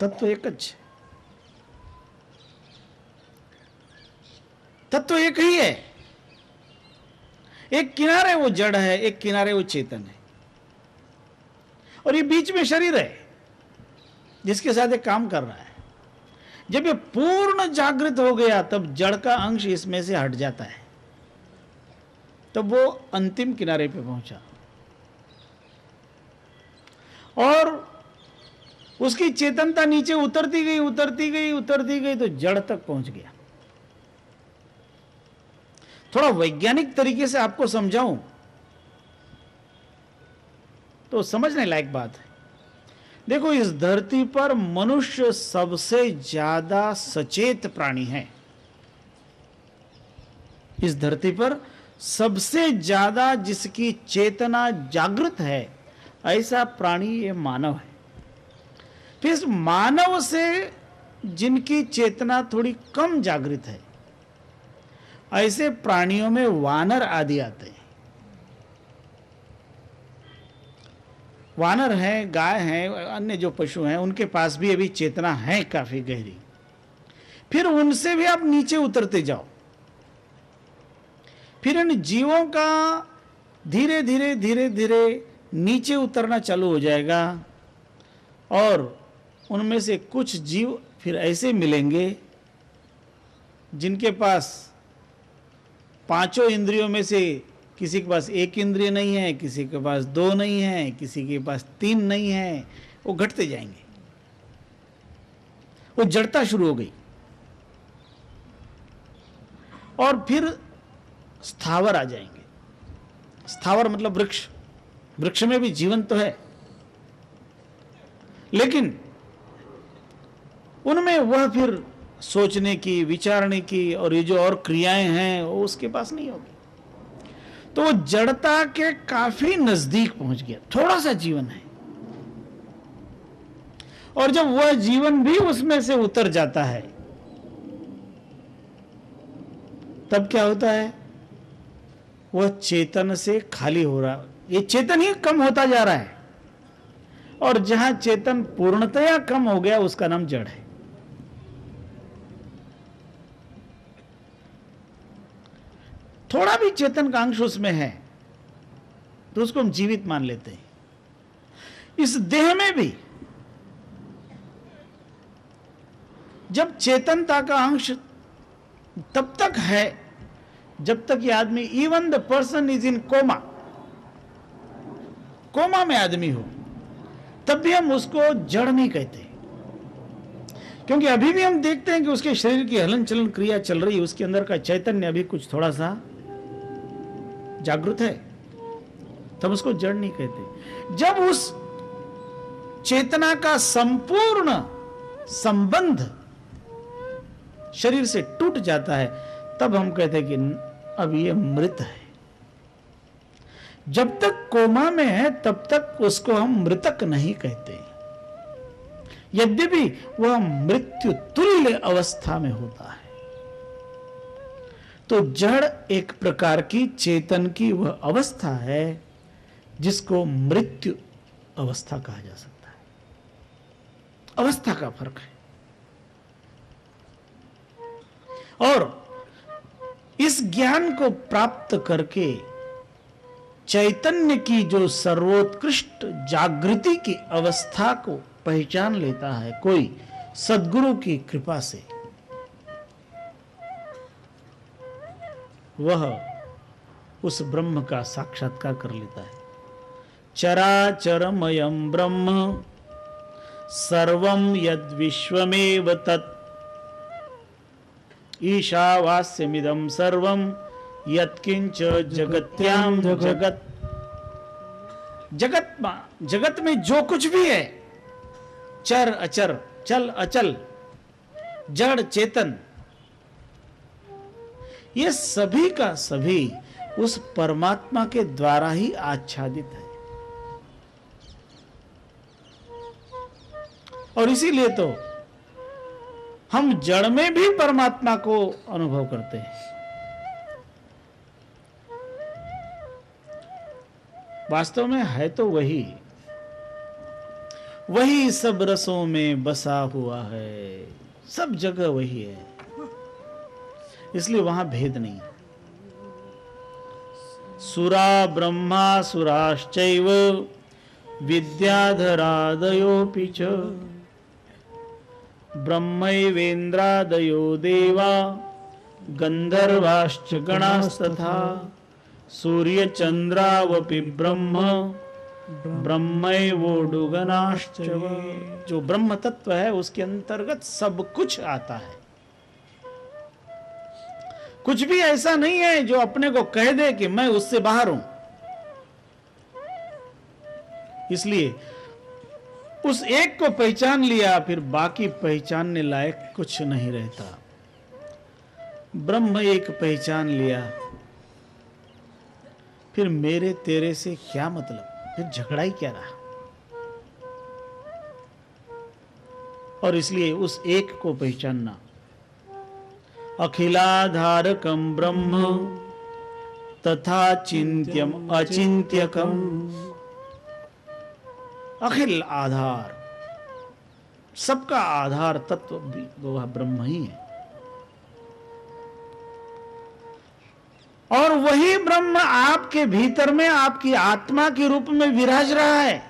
तत्व एक જ છે, तत्व एक ही है। एक किनारे वो जड़ है, एक किनारे वो चेतन है, और ये बीच में शरीर है जिसके साथ ये काम कर रहा है। जब ये पूर्ण जागृत हो गया तब जड़ का अंश इसमें से हट जाता है, तब वो अंतिम किनारे पे पहुंचा और उसकी चेतनता नीचे उतरती गई उतरती गई उतरती गई तो जड़ तक पहुंच गया। थोड़ा वैज्ञानिक तरीके से आपको समझाऊं तो समझने लायक बात है। देखो, इस धरती पर मनुष्य सबसे ज्यादा सचेत प्राणी है। इस धरती पर सबसे ज्यादा जिसकी चेतना जागृत है ऐसा प्राणी ये मानव है। फिर इस मानव से जिनकी चेतना थोड़ी कम जागृत है ऐसे प्राणियों में वानर आदि आते हैं। वानर हैं, गाय हैं, अन्य जो पशु हैं उनके पास भी अभी चेतना है काफी गहरी। फिर उनसे भी आप नीचे उतरते जाओ, फिर इन जीवों का धीरे धीरे धीरे धीरे नीचे उतरना चालू हो जाएगा और उनमें से कुछ जीव फिर ऐसे मिलेंगे जिनके पास पांचों इंद्रियों में से किसी के पास एक इंद्रिय नहीं है, किसी के पास दो नहीं है, किसी के पास तीन नहीं है। वो घटते जाएंगे, वो जड़ता शुरू हो गई। और फिर स्थावर आ जाएंगे। स्थावर मतलब वृक्ष। वृक्ष में भी जीवन तो है, लेकिन उनमें वह फिर सोचने की, विचारने की और ये जो और क्रियाएं हैं वो उसके पास नहीं होगी। तो वो जड़ता के काफी नजदीक पहुंच गया, थोड़ा सा जीवन है। और जब वह जीवन भी उसमें से उतर जाता है तब क्या होता है? वह चेतन से खाली हो रहा, ये चेतन ही कम होता जा रहा है। और जहां चेतन पूर्णतया कम हो गया उसका नाम जड़ है। थोड़ा भी चेतन का अंश उसमें है तो उसको हम जीवित मान लेते हैं। इस देह में भी जब चेतनता का अंश तब तक है जब तक ये आदमी, even the person is in coma, coma में आदमी हो, तब भी हम उसको जड़ नहीं कहते, क्योंकि अभी भी हम देखते हैं कि उसके शरीर की हलन चलन क्रिया चल रही है, उसके अंदर का चैतन्य अभी कुछ थोड़ा सा जागृत है, तब उसको जड़ नहीं कहते। जब उस चेतना का संपूर्ण संबंध शरीर से टूट जाता है तब हम कहते हैं कि अब ये मृत है। जब तक कोमा में है तब तक उसको हम मृतक नहीं कहते, यद्यपि वह मृत्यु तुल्य अवस्था में होता है। तो जड़ एक प्रकार की चेतन की वह अवस्था है जिसको मृत्यु अवस्था कहा जा सकता है। अवस्था का फर्क है। और इस ज्ञान को प्राप्त करके चैतन्य की जो सर्वोत्कृष्ट जागृति की अवस्था को पहचान लेता है कोई सद्गुरु की कृपा से, वह उस ब्रह्म का साक्षात्कार कर लेता है। चराचरमयम् ब्रह्म सर्वं यद्विश्वमेव तत् ईशावास्यमिदं सर्वं यत्किंच जगत्याम जगत। जगत में जो कुछ भी है, चर अचर, चल अचल, जड़ चेतन, ये सभी का सभी उस परमात्मा के द्वारा ही आच्छादित है। और इसीलिए तो हम जड़ में भी परमात्मा को अनुभव करते हैं। वास्तव में है तो वही। वही सब रसों में बसा हुआ है, सब जगह वही है, इसलिए वहां भेद नहीं। सुरा ब्रह्मा सुराश्चैव विद्याधरादयोऽपि च ब्रह्मैवेन्द्रादयो देवा गंधर्वाश्च गणास्तथा सूर्यचंद्रावपि ब्रह्म ब्रह्मैवोडुगणाश्च। जो ब्रह्म तत्व है उसके अंतर्गत सब कुछ आता है। कुछ भी ऐसा नहीं है जो अपने को कह दे कि मैं उससे बाहर हूं। इसलिए उस एक को पहचान लिया, फिर बाकी पहचानने लायक कुछ नहीं रहता। ब्रह्म एक पहचान लिया, फिर मेरे तेरे से क्या मतलब, फिर झगड़ा ही क्या रहा। और इसलिए उस एक को पहचानना। अखिलाधारकम ब्रह्म तथा चिंत्यम अचिंत्यकम। अखिल आधार, सबका आधार तत्व भी वह ब्रह्म ही है। और वही ब्रह्म आपके भीतर में आपकी आत्मा के रूप में विराज रहा है।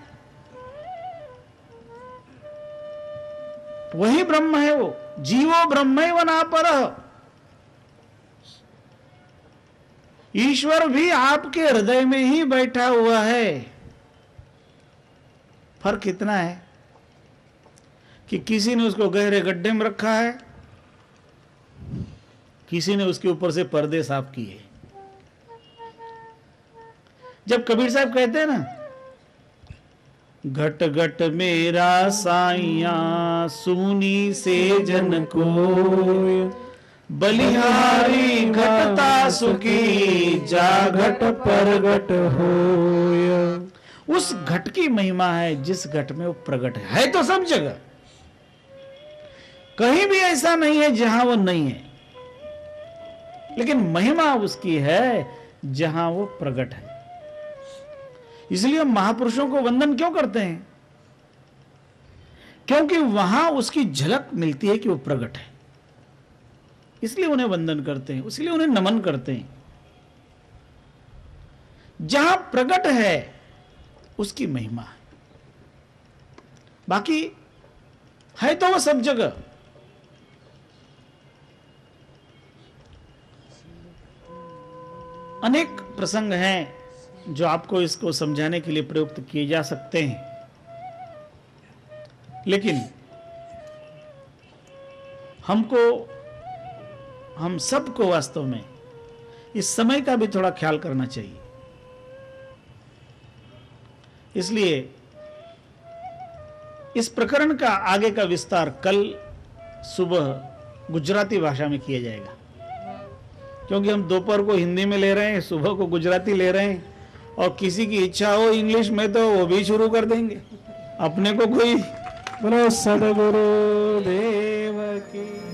वही ब्रह्म है वो। जीवो ब्रह्मैव नापरः। ईश्वर भी आपके हृदय में ही बैठा हुआ है। फर्क इतना है कि किसी ने उसको गहरे गड्ढे में रखा है, किसी ने उसके ऊपर से पर्दे साफ किए। जब कबीर साहब कहते हैं ना, घट घट मेरा साइया सूनी से जन को बलिहारी घटता सुखी जा घट पर घट होय। उस घट की महिमा है जिस घट में वो प्रकट है तो सब जगह, कहीं भी ऐसा नहीं है जहां वो नहीं है, लेकिन महिमा उसकी है जहां वो प्रकट है। इसलिए हम महापुरुषों को वंदन क्यों करते हैं? क्योंकि वहां उसकी झलक मिलती है कि वो प्रकट है, इसलिए उन्हें वंदन करते हैं, इसलिए उन्हें नमन करते हैं। जहां प्रकट है उसकी महिमा है, बाकी है तो वो सब जगह। अनेक प्रसंग हैं जो आपको इसको समझाने के लिए प्रयुक्त किए जा सकते हैं, लेकिन हम सबको वास्तव में इस समय का भी थोड़ा ख्याल करना चाहिए। इसलिए इस प्रकरण का आगे का विस्तार कल सुबह गुजराती भाषा में किया जाएगा, क्योंकि हम दोपहर को हिंदी में ले रहे हैं, सुबह को गुजराती ले रहे हैं, और किसी की इच्छा हो इंग्लिश में तो वो भी शुरू कर देंगे। अपने को कोई बोलो सदगुरु देव की